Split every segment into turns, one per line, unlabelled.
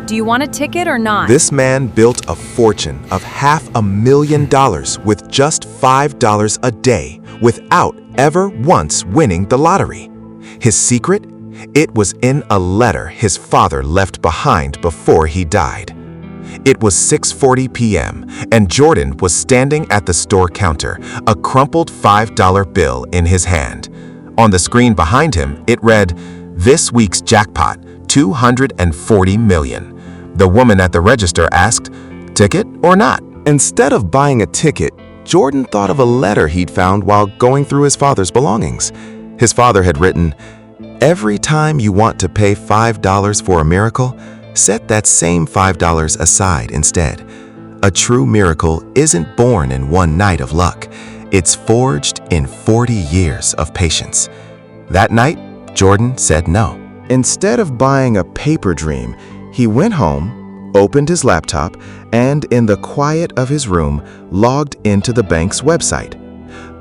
Do you want a ticket or not?
This man built a fortune of $500,000 with just $5 a day without ever once winning the lottery. His secret? It was in a letter his father left behind before he died. It was 6:40 p.m. and Jordan was standing at the store counter, a crumpled $5 bill in his hand. On the screen behind him, it read, "This week's jackpot, $240 million. The woman at the register asked, "Ticket or not?" Instead of buying a ticket, Jordan thought of a letter he'd found while going through his father's belongings. His father had written, "Every time you want to pay $5 for a miracle, set that same $5 aside instead. A true miracle isn't born in one night of luck. It's forged in 40 years of patience." That night, Jordan said no. Instead of buying a paper dream, he went home, opened his laptop, and in the quiet of his room, logged into the bank's website.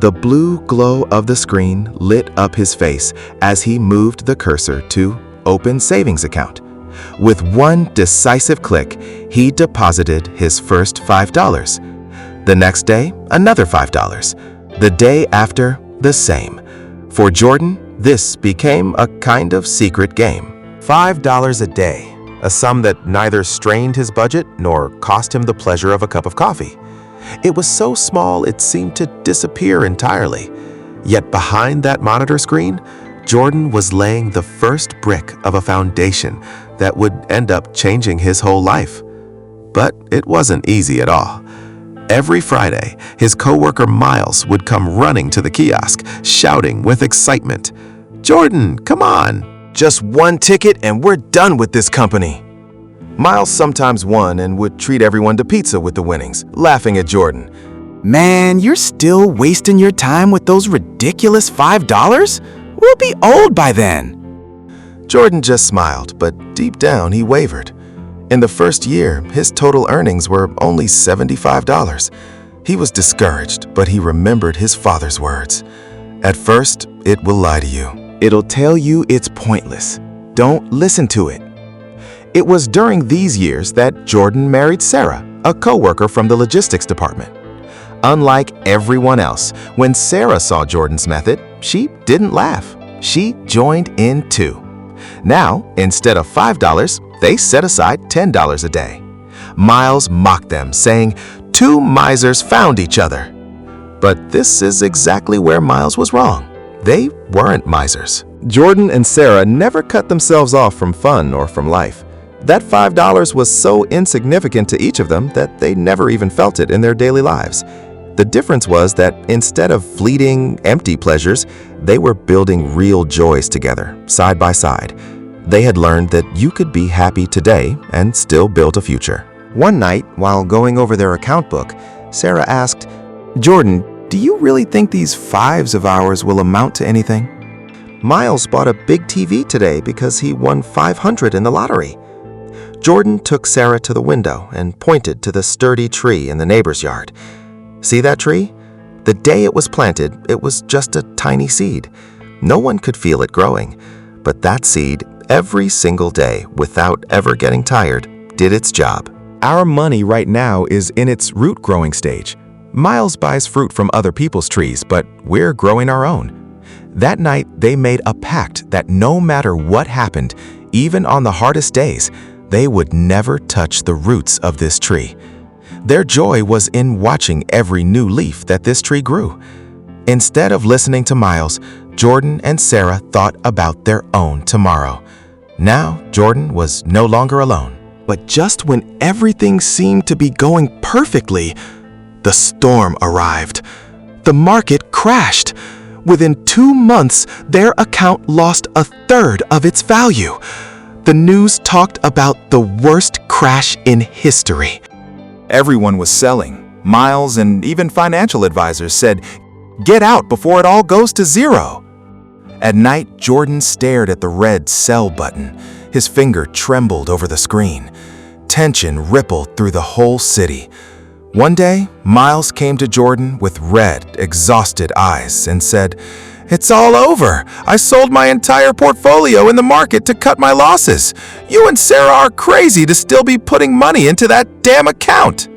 The blue glow of the screen lit up his face as he moved the cursor to Open Savings Account. With one decisive click, he deposited his first $5. The next day, another $5. The day after, the same. For Jordan, this became a kind of secret game. $5 a day, a sum that neither strained his budget nor cost him the pleasure of a cup of coffee. It was so small it seemed to disappear entirely. Yet behind that monitor screen, Jordan was laying the first brick of a foundation that would end up changing his whole life. But it wasn't easy at all. Every Friday, his coworker Miles would come running to the kiosk, shouting with excitement, "Jordan, come on! Just one ticket and we're done with this company." Miles sometimes won and would treat everyone to pizza with the winnings, laughing at Jordan.
Man, you're still wasting your time with those ridiculous $5? We'll be old by then.
Jordan just smiled, but deep down he wavered. In the first year, his total earnings were only $75. He was discouraged, but he remembered his father's words. At first, it will lie to you. It'll tell you it's pointless. Don't listen to it. It was during these years that Jordan married Sarah, a coworker from the logistics department. Unlike everyone else, when Sarah saw Jordan's method, she didn't laugh. She joined in too. Now, instead of $5, they set aside $10 a day. Miles mocked them, saying, "Two misers found each other." But this is exactly where Miles was wrong. They weren't misers. Jordan and Sarah never cut themselves off from fun or from life. That $5 was so insignificant to each of them that they never even felt it in their daily lives. The difference was that instead of fleeting, empty pleasures, they were building real joys together, side by side. They had learned that you could be happy today and still build a future. One night, while going over their account book, Sarah asked, "Jordan, do you really think these fives of ours will amount to anything?" "Miles bought a big TV today because he won $500 in the lottery." Jordan took Sarah to the window and pointed to the sturdy tree in the neighbor's yard. "See that tree? The day it was planted, it was just a tiny seed. No one could feel it growing. But that seed, every single day, without ever getting tired, did its job. Our money right now is in its root growing stage. Miles buys fruit from other people's trees, but we're growing our own." That night, they made a pact that no matter what happened, even on the hardest days, they would never touch the roots of this tree. Their joy was in watching every new leaf that this tree grew. Instead of listening to Miles, Jordan and Sarah thought about their own tomorrow. Now, Jordan was no longer alone. But just when everything seemed to be going perfectly, the storm arrived. The market crashed. Within 2 months, their account lost a third of its value. The news talked about the worst crash in history. Everyone was selling. Miles and even financial advisors said, "Get out before it all goes to zero." At night, Jordan stared at the red sell button. His finger trembled over the screen. Tension rippled through the whole city. One day, Miles came to Jordan with red, exhausted eyes and said, It's all over. I sold my entire portfolio in the market to cut my losses. You and Sarah are crazy to still be putting money into that damn account."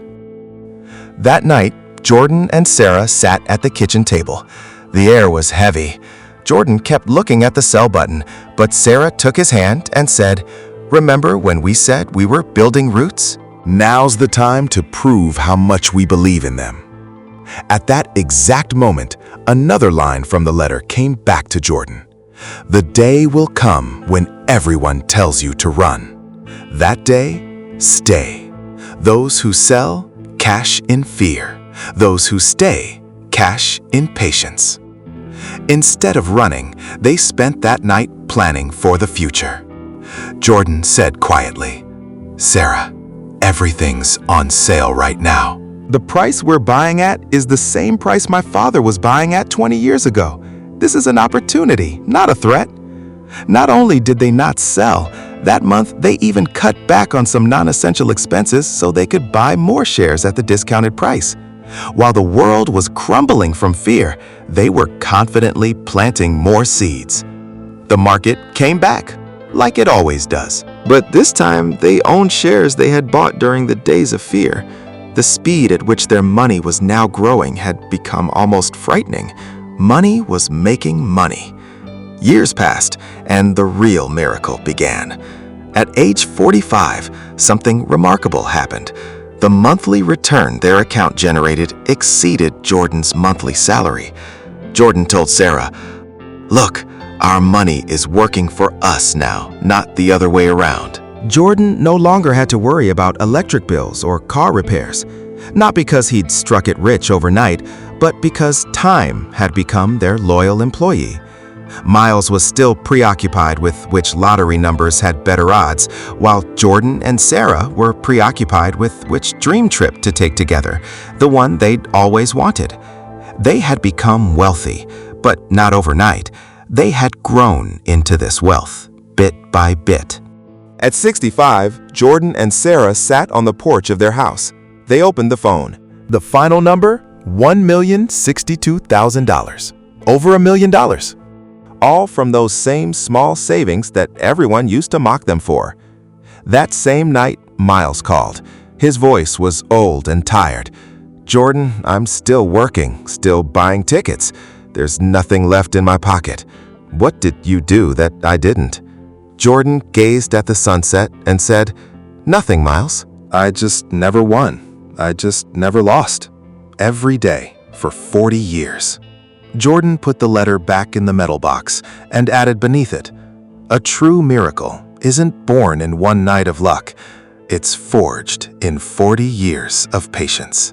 That night, Jordan and Sarah sat at the kitchen table. The air was heavy. Jordan kept looking at the sell button, but Sarah took his hand and said, "Remember when we said we were building roots? Now's the time to prove how much we believe in them." At that exact moment, another line from the letter came back to Jordan. "The day will come when everyone tells you to run. That day, stay. Those who sell, cash in fear. Those who stay, cash in patience." Instead of running, they spent that night planning for the future. Jordan said quietly, "Sarah, everything's on sale right now. The price we're buying at is the same price my father was buying at 20 years ago. This is an opportunity, not a threat." Not only did they not sell, that month they even cut back on some non-essential expenses so they could buy more shares at the discounted price. While the world was crumbling from fear, they were confidently planting more seeds. The market came back, like it always does. But this time, they owned shares they had bought during the days of fear. The speed at which their money was now growing had become almost frightening. Money was making money. Years passed, and the real miracle began. At age 45, something remarkable happened. The monthly return their account generated exceeded Jordan's monthly salary. Jordan told Sarah, "Look, our money is working for us now, not the other way around." Jordan no longer had to worry about electric bills or car repairs, not because he'd struck it rich overnight, but because time had become their loyal employee. Miles was still preoccupied with which lottery numbers had better odds, while Jordan and Sarah were preoccupied with which dream trip to take together, the one they'd always wanted. They had become wealthy, but not overnight. They had grown into this wealth, bit by bit. At 65, Jordan and Sarah sat on the porch of their house. They opened the phone. The final number? $1,062,000. Over $1 million. All from those same small savings that everyone used to mock them for. That same night, Miles called. His voice was old and tired. "Jordan, I'm still working, still buying tickets. There's nothing left in my pocket. What did you do that I didn't?" Jordan gazed at the sunset and said, "Nothing, Miles. I just never won. I just never lost. Every day for 40 years. Jordan put the letter back in the metal box and added beneath it, "A true miracle isn't born in one night of luck. It's forged in 40 years of patience."